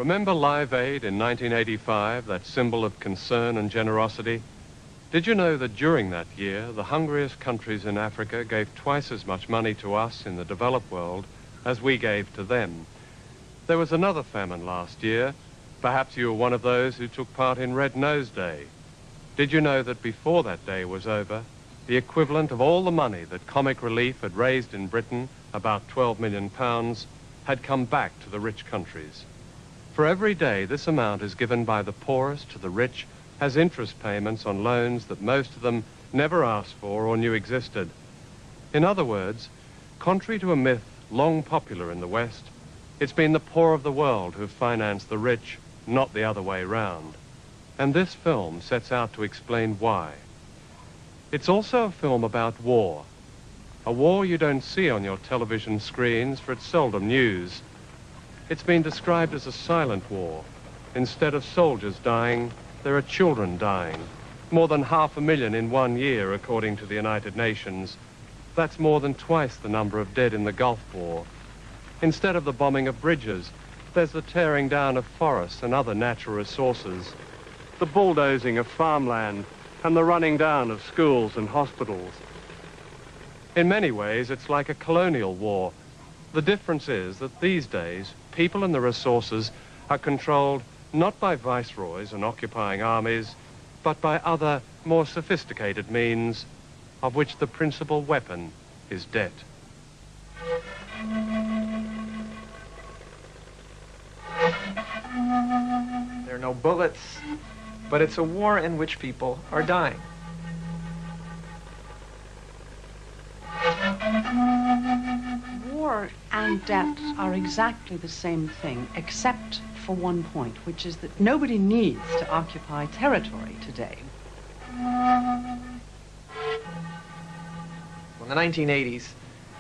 Remember Live Aid in 1985, that symbol of concern and generosity? Did you know that during that year, the hungriest countries in Africa gave twice as much money to us in the developed world as we gave to them? There was another famine last year. Perhaps you were one of those who took part in Red Nose Day. Did you know that before that day was over, the equivalent of all the money that Comic Relief had raised in Britain, about £12 million, had come back to the rich countries? For every day this amount is given by the poorest to the rich as interest payments on loans that most of them never asked for or knew existed. In other words, contrary to a myth long popular in the West, it's been the poor of the world who've financed the rich, not the other way round. And this film sets out to explain why. It's also a film about war. A war you don't see on your television screens, for it's seldom news. It's been described as a silent war. Instead of soldiers dying, there are children dying. More than 500,000 in 1 year, according to the United Nations. That's more than twice the number of dead in the Gulf War. Instead of the bombing of bridges, there's the tearing down of forests and other natural resources, the bulldozing of farmland, and the running down of schools and hospitals. In many ways, it's like a colonial war. The difference is that these days, people and the resources are controlled not by viceroys and occupying armies, but by other, more sophisticated means, of which the principal weapon is debt. There are no bullets, but it's a war in which people are dying. War and debt are exactly the same thing, except for one point, which is that nobody needs to occupy territory today. In the 1980s,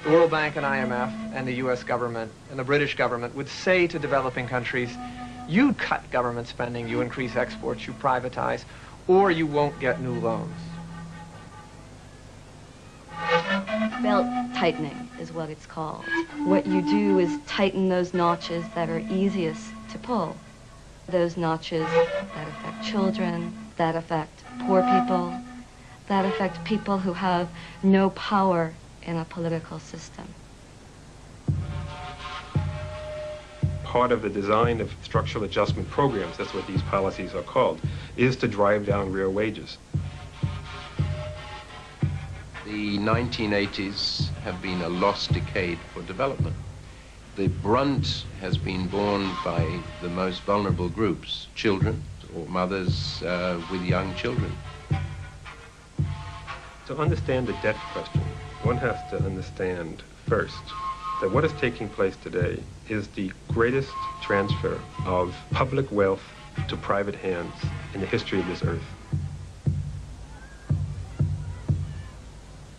the World Bank and IMF and the US government and the British government would say to developing countries, you cut government spending, you increase exports, you privatize, or you won't get new loans. Belt tightening is what it's called. What you do is tighten those notches that are easiest to pull. Those notches that affect children, that affect poor people, that affect people who have no power in a political system. Part of the design of structural adjustment programs, that's what these policies are called, is to drive down real wages. The 1980s have been a lost decade for development. The brunt has been borne by the most vulnerable groups, children or mothers with young children. To understand the debt question, one has to understand first that what is taking place today is the greatest transfer of public wealth to private hands in the history of this earth.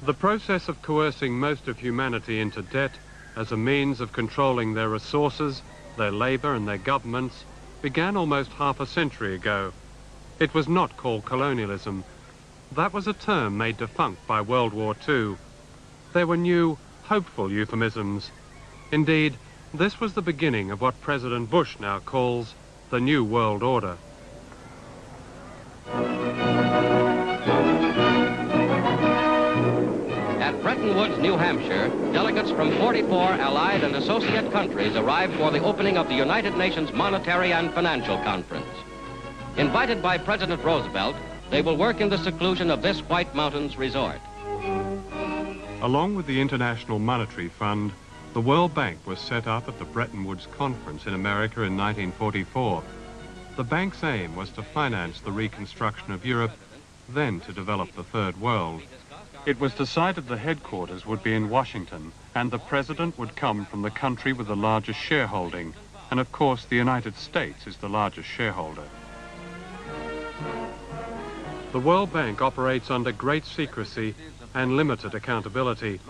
The process of coercing most of humanity into debt as a means of controlling their resources, their labor and their governments began almost half a century ago. It was not called colonialism. That was a term made defunct by World War II. There were new, hopeful euphemisms. Indeed, this was the beginning of what President Bush now calls the New World Order. At Bretton Woods, New Hampshire, delegates from 44 allied and associate countries arrived for the opening of the United Nations Monetary and Financial Conference. Invited by President Roosevelt, they will work in the seclusion of this White Mountains resort. Along with the International Monetary Fund, the World Bank was set up at the Bretton Woods Conference in America in 1944. The bank's aim was to finance the reconstruction of Europe, then to develop the Third World. It was decided the headquarters would be in Washington, and the president would come from the country with the largest shareholding. And of course, the United States is the largest shareholder. The World Bank operates under great secrecy and limited accountability.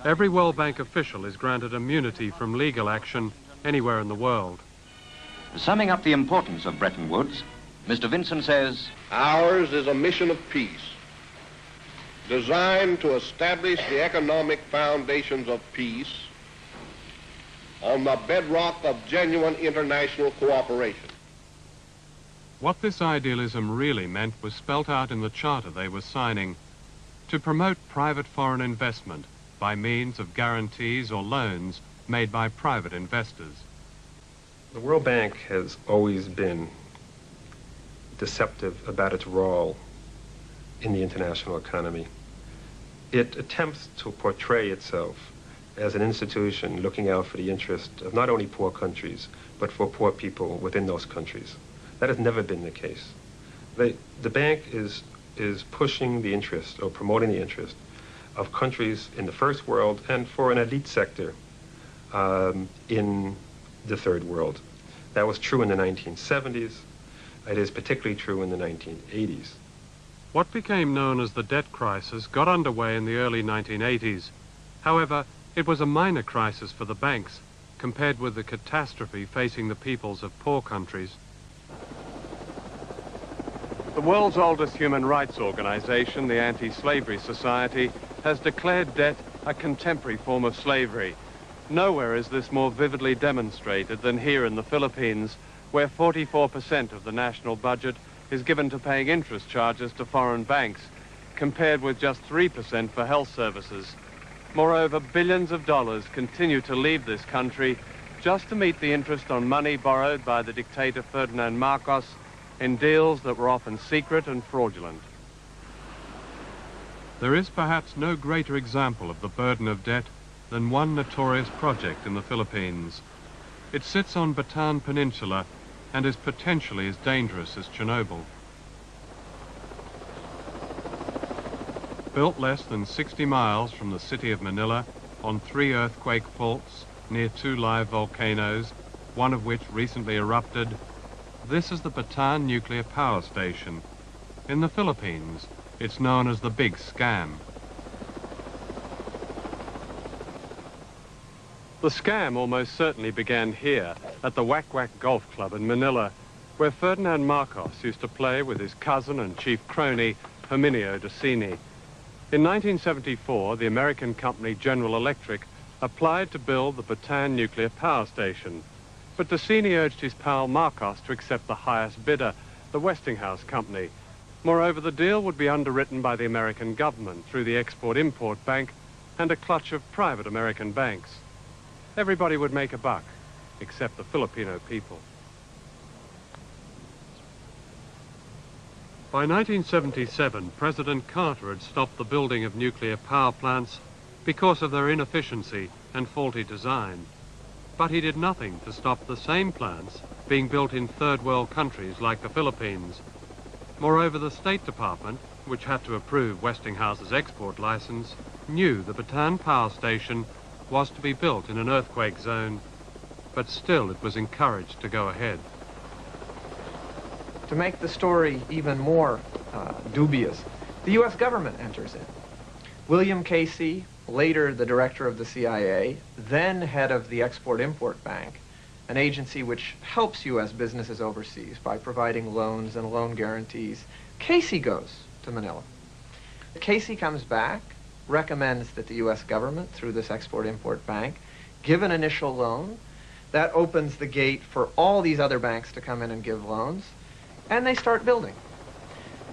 Every World Bank official is granted immunity from legal action anywhere in the world. Summing up the importance of Bretton Woods, Mr. Vinson says, ours is a mission of peace, designed to establish the economic foundations of peace on the bedrock of genuine international cooperation. What this idealism really meant was spelt out in the charter they were signing: to promote private foreign investment by means of guarantees or loans made by private investors. The World Bank has always been deceptive about its role in the international economy. It attempts to portray itself as an institution looking out for the interest of not only poor countries, but for poor people within those countries. That has never been the case. The bank is pushing the interest, or promoting the interest, of countries in the first world and for an elite sector in the third world. That was true in the 1970s. It is particularly true in the 1980s. What became known as the debt crisis got underway in the early 1980s. However, it was a minor crisis for the banks compared with the catastrophe facing the peoples of poor countries. The world's oldest human rights organization, the Anti-Slavery Society, has declared debt a contemporary form of slavery. Nowhere is this more vividly demonstrated than here in the Philippines, where 44% of the national budget is given to paying interest charges to foreign banks, compared with just 3% for health services. Moreover, billions of dollars continue to leave this country just to meet the interest on money borrowed by the dictator Ferdinand Marcos in deals that were often secret and fraudulent. There is perhaps no greater example of the burden of debt than one notorious project in the Philippines. It sits on Bataan Peninsula and is potentially as dangerous as Chernobyl. Built less than 60 miles from the city of Manila on 3 earthquake faults near 2 live volcanoes, one of which recently erupted, this is the Bataan Nuclear Power Station. In the Philippines, it's known as the Big Scam. The scam almost certainly began here at the Whack Whack Golf Club in Manila, where Ferdinand Marcos used to play with his cousin and chief crony, Herminio Dicini. In 1974, the American company General Electric applied to build the Bataan Nuclear Power Station, but Dicini urged his pal Marcos to accept the highest bidder, the Westinghouse Company. Moreover, the deal would be underwritten by the American government through the Export-Import Bank and a clutch of private American banks. Everybody would make a buck, except the Filipino people. By 1977, President Carter had stopped the building of nuclear power plants because of their inefficiency and faulty design. But he did nothing to stop the same plants being built in third world countries like the Philippines. Moreover, the State Department, which had to approve Westinghouse's export license, knew the Bataan Power Station was to be built in an earthquake zone, but still it was encouraged to go ahead. To make the story even more dubious, the U.S. government enters in. William Casey, later the director of the CIA, then head of the Export-Import Bank, an agency which helps U.S. businesses overseas by providing loans and loan guarantees. Casey goes to Manila. Casey comes back, recommends that the U.S. government, through this Export-Import Bank, give an initial loan. That opens the gate for all these other banks to come in and give loans, and they start building.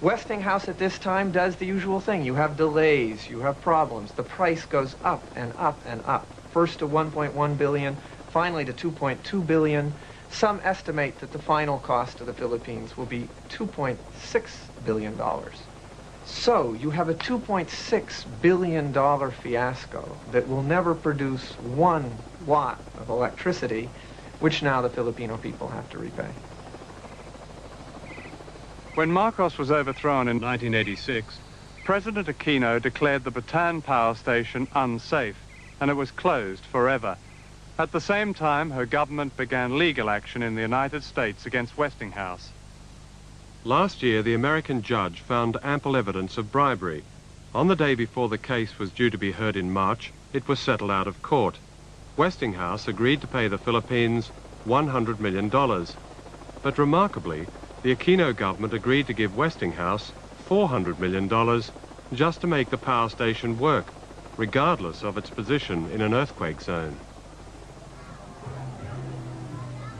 Westinghouse at this time does the usual thing. You have delays, you have problems. The price goes up and up and up. First to 1.1 billion, finally to 2.2 billion. Some estimate that the final cost to the Philippines will be $2.6 billion. So you have a $2.6 billion fiasco that will never produce 1 watt of electricity, which now the Filipino people have to repay. When Marcos was overthrown in 1986, President Aquino declared the Bataan Power Station unsafe, and it was closed forever. At the same time, her government began legal action in the United States against Westinghouse. Last year, the American judge found ample evidence of bribery. On the day before the case was due to be heard in March, it was settled out of court. Westinghouse agreed to pay the Philippines $100 million. But remarkably, the Aquino government agreed to give Westinghouse $400 million just to make the power station work, regardless of its position in an earthquake zone.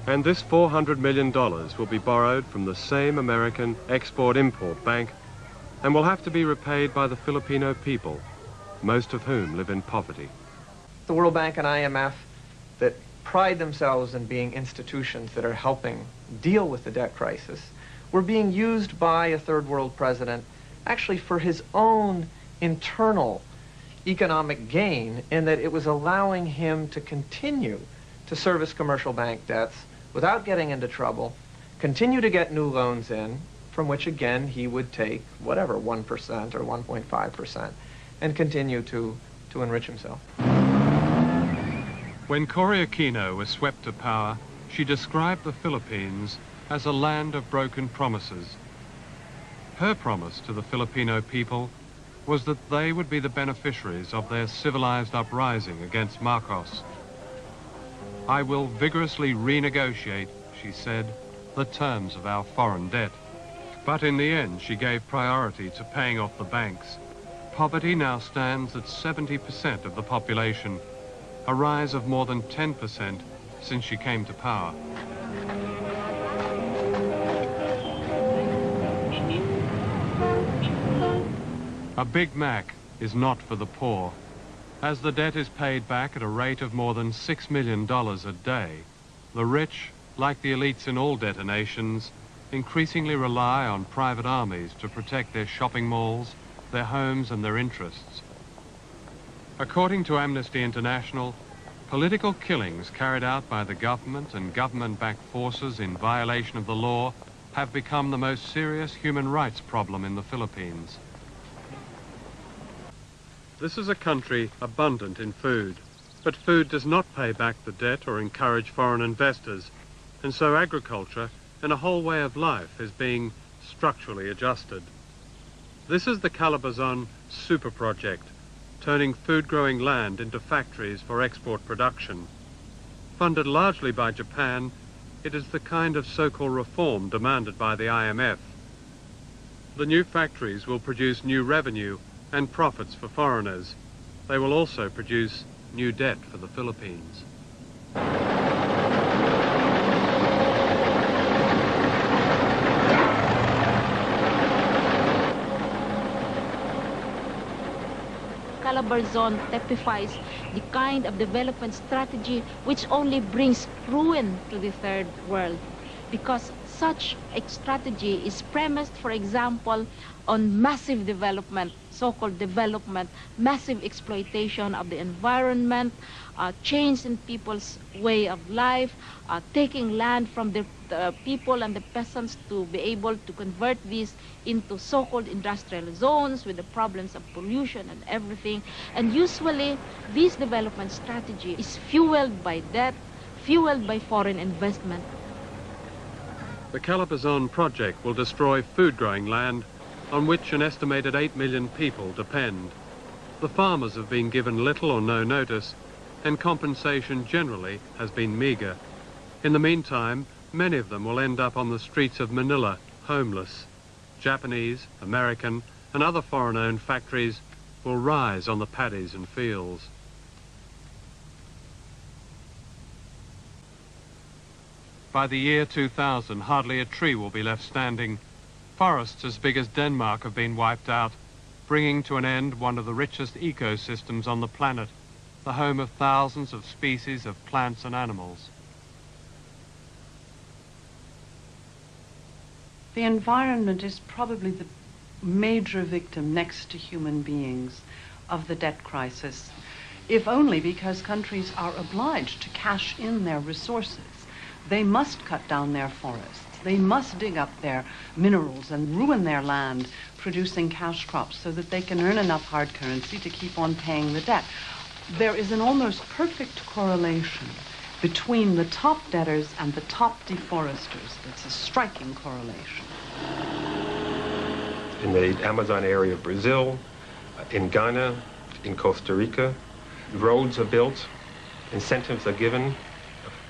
And this $400 million will be borrowed from the same American Export-Import Bank and will have to be repaid by the Filipino people, most of whom live in poverty. The World Bank and IMF that pride themselves in being institutions that are helping deal with the debt crisis were being used by a third world president actually for his own internal economic gain, in that it was allowing him to continue to service commercial bank debts without getting into trouble, continue to get new loans in, from which again he would take whatever, 1% or 1.5%, and continue to enrich himself. When Cory Aquino was swept to power, she described the Philippines as a land of broken promises. Her promise to the Filipino people was that they would be the beneficiaries of their civilized uprising against Marcos. "I will vigorously renegotiate," she said, "the terms of our foreign debt." But in the end, she gave priority to paying off the banks. Poverty now stands at 70% of the population, a rise of more than 10% since she came to power. A Big Mac is not for the poor. As the debt is paid back at a rate of more than $6 million a day, the rich, like the elites in all debtor nations, increasingly rely on private armies to protect their shopping malls, their homes and their interests. According to Amnesty International, political killings carried out by the government and government-backed forces in violation of the law have become the most serious human rights problem in the Philippines. This is a country abundant in food, but food does not pay back the debt or encourage foreign investors, and so agriculture and a whole way of life is being structurally adjusted. This is the Calabazon Super Project, turning food-growing land into factories for export production. Funded largely by Japan, it is the kind of so-called reform demanded by the IMF. The new factories will produce new revenue and profits for foreigners. They will also produce new debt for the Philippines. Calabazon typifies the kind of development strategy which only brings ruin to the third world, because such a strategy is premised, for example, on massive development, so-called development, massive exploitation of the environment, change in people's way of life, taking land from the people and the peasants to be able to convert these into so-called industrial zones with the problems of pollution and everything. And usually, this development strategy is fueled by debt, fueled by foreign investment. The Calabazon project will destroy food-growing land on which an estimated 8 million people depend. The farmers have been given little or no notice, and compensation generally has been meager. In the meantime, many of them will end up on the streets of Manila, homeless. Japanese, American, and other foreign-owned factories will rise on the paddies and fields. By the year 2000, hardly a tree will be left standing. Forests as big as Denmark have been wiped out, bringing to an end one of the richest ecosystems on the planet, the home of thousands of species of plants and animals. The environment is probably the major victim next to human beings of the debt crisis, if only because countries are obliged to cash in their resources. They must cut down their forests. They must dig up their minerals and ruin their land, producing cash crops so that they can earn enough hard currency to keep on paying the debt. There is an almost perfect correlation between the top debtors and the top deforesters. It's a striking correlation. In the Amazon area of Brazil, in Ghana, in Costa Rica, roads are built, incentives are given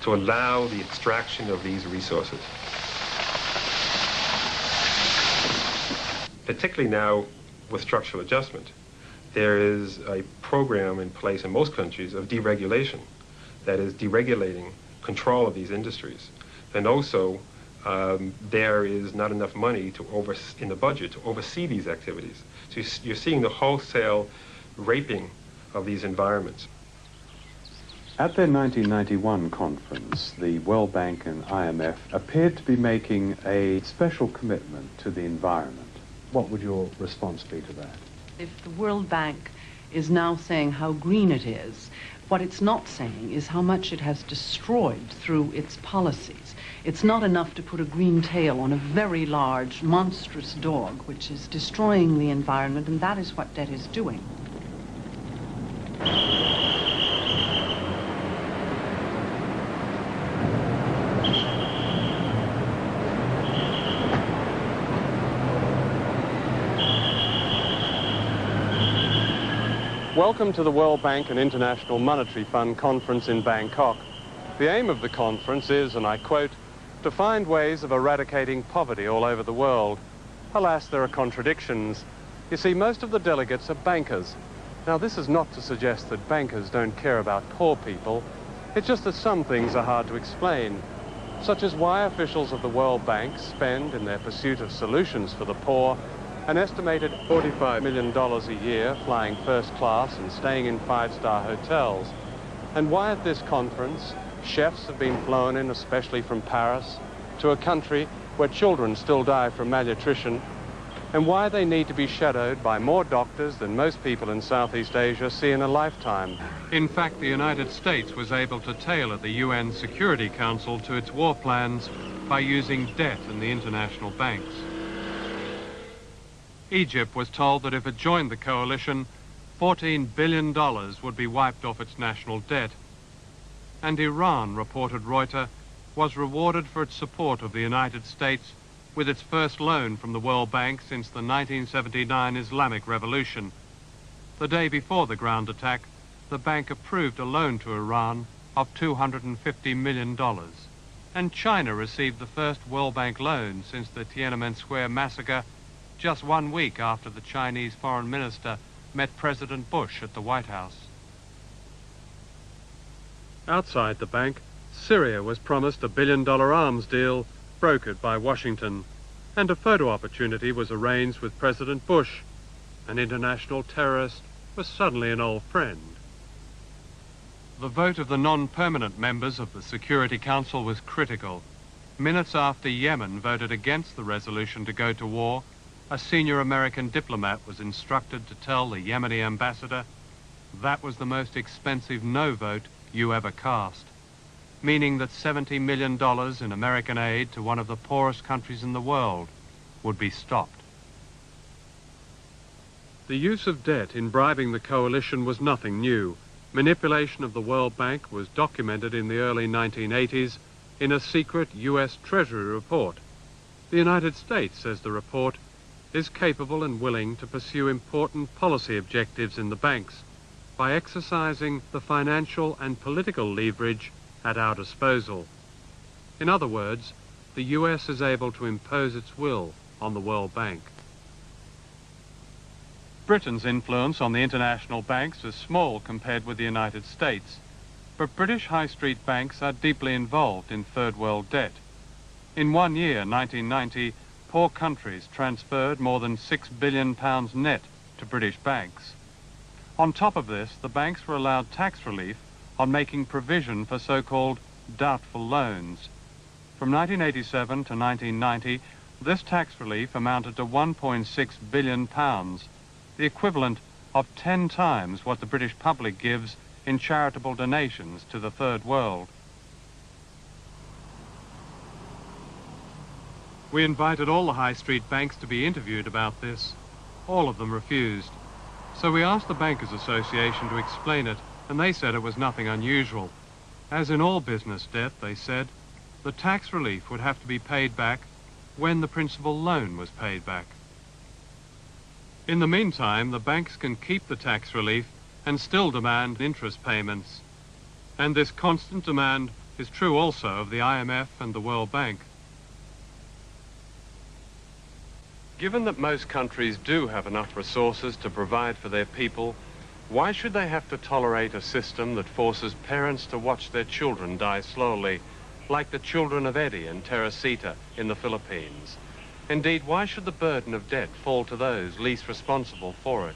to allow the extraction of these resources. Particularly now with structural adjustment, there is a program in place in most countries of deregulation, that is deregulating control of these industries. And also, there is not enough money in the budget to oversee these activities. So you're seeing the wholesale raping of these environments. At their 1991 conference, the World Bank and IMF appeared to be making a special commitment to the environment. What would your response be to that? If the World Bank is now saying how green it is, what it's not saying is how much it has destroyed through its policies. It's not enough to put a green tail on a very large, monstrous dog, which is destroying the environment, and that is what debt is doing. Welcome to the World Bank and International Monetary Fund conference in Bangkok. The aim of the conference is, and I quote, to find ways of eradicating poverty all over the world. Alas, there are contradictions. You see, most of the delegates are bankers. Now, this is not to suggest that bankers don't care about poor people. It's just that some things are hard to explain, such as why officials of the World Bank spend, in their pursuit of solutions for the poor, an estimated $45 million a year flying first class and staying in five-star hotels. And why at this conference, chefs have been flown in, especially from Paris, to a country where children still die from malnutrition, and why they need to be shadowed by more doctors than most people in Southeast Asia see in a lifetime. In fact, the United States was able to tailor the UN Security Council to its war plans by using debt in the international banks. Egypt was told that if it joined the coalition, $14 billion would be wiped off its national debt. And Iran, reported Reuters, was rewarded for its support of the United States with its first loan from the World Bank since the 1979 Islamic Revolution. The day before the ground attack, the bank approved a loan to Iran of $250 million. And China received the first World Bank loan since the Tiananmen Square massacre, just 1 week after the Chinese foreign minister met President Bush at the White House. Outside the bank, Syria was promised a $1 billion arms deal brokered by Washington, and a photo opportunity was arranged with President Bush. An international terrorist was suddenly an old friend. The vote of the non-permanent members of the Security Council was critical. Minutes after Yemen voted against the resolution to go to war, a senior American diplomat was instructed to tell the Yemeni ambassador, "That was the most expensive no vote you ever cast," meaning that $70 million in American aid to one of the poorest countries in the world would be stopped. The use of debt in bribing the coalition was nothing new. Manipulation of the World Bank was documented in the early 1980s in a secret U.S. Treasury report. The United States, says the report, is capable and willing to pursue important policy objectives in the banks by exercising the financial and political leverage at our disposal. In other words, the US is able to impose its will on the World Bank. Britain's influence on the international banks is small compared with the United States, but British high street banks are deeply involved in third world debt. In 1 year, 1990, poor countries transferred more than £6 billion net to British banks. On top of this, the banks were allowed tax relief on making provision for so-called doubtful loans. From 1987 to 1990, this tax relief amounted to £1.6 billion, the equivalent of 10 times what the British public gives in charitable donations to the third world. We invited all the high street banks to be interviewed about this. All of them refused. So we asked the Bankers Association to explain it, and they said it was nothing unusual. As in all business debt, they said, the tax relief would have to be paid back when the principal loan was paid back. In the meantime, the banks can keep the tax relief and still demand interest payments. And this constant demand is true also of the IMF and the World Bank. Given that most countries do have enough resources to provide for their people, why should they have to tolerate a system that forces parents to watch their children die slowly like the children of Eddie and Teresita in the Philippines. Indeed, why should the burden of debt fall to those least responsible for it?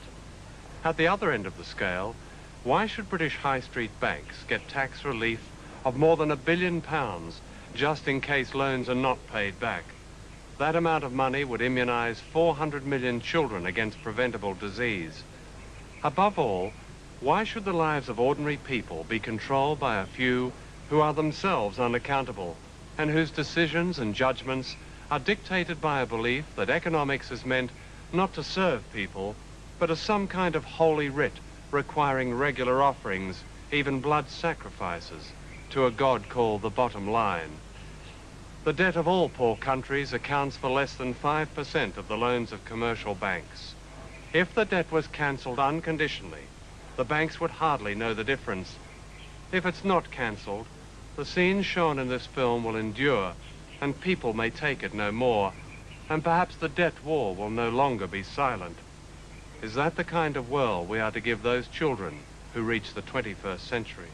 At the other end of the scale, why should British high street banks get tax relief of more than £1 billion just in case loans are not paid back? That amount of money would immunize 400 million children against preventable disease. Above all, why should the lives of ordinary people be controlled by a few who are themselves unaccountable and whose decisions and judgments are dictated by a belief that economics is meant not to serve people, but as some kind of holy writ requiring regular offerings, even blood sacrifices, to a God called the bottom line? The debt of all poor countries accounts for less than 5% of the loans of commercial banks. If the debt was cancelled unconditionally, the banks would hardly know the difference. If it's not cancelled, the scenes shown in this film will endure, and people may take it no more, and perhaps the debt war will no longer be silent. Is that the kind of world we are to give those children who reach the 21st century?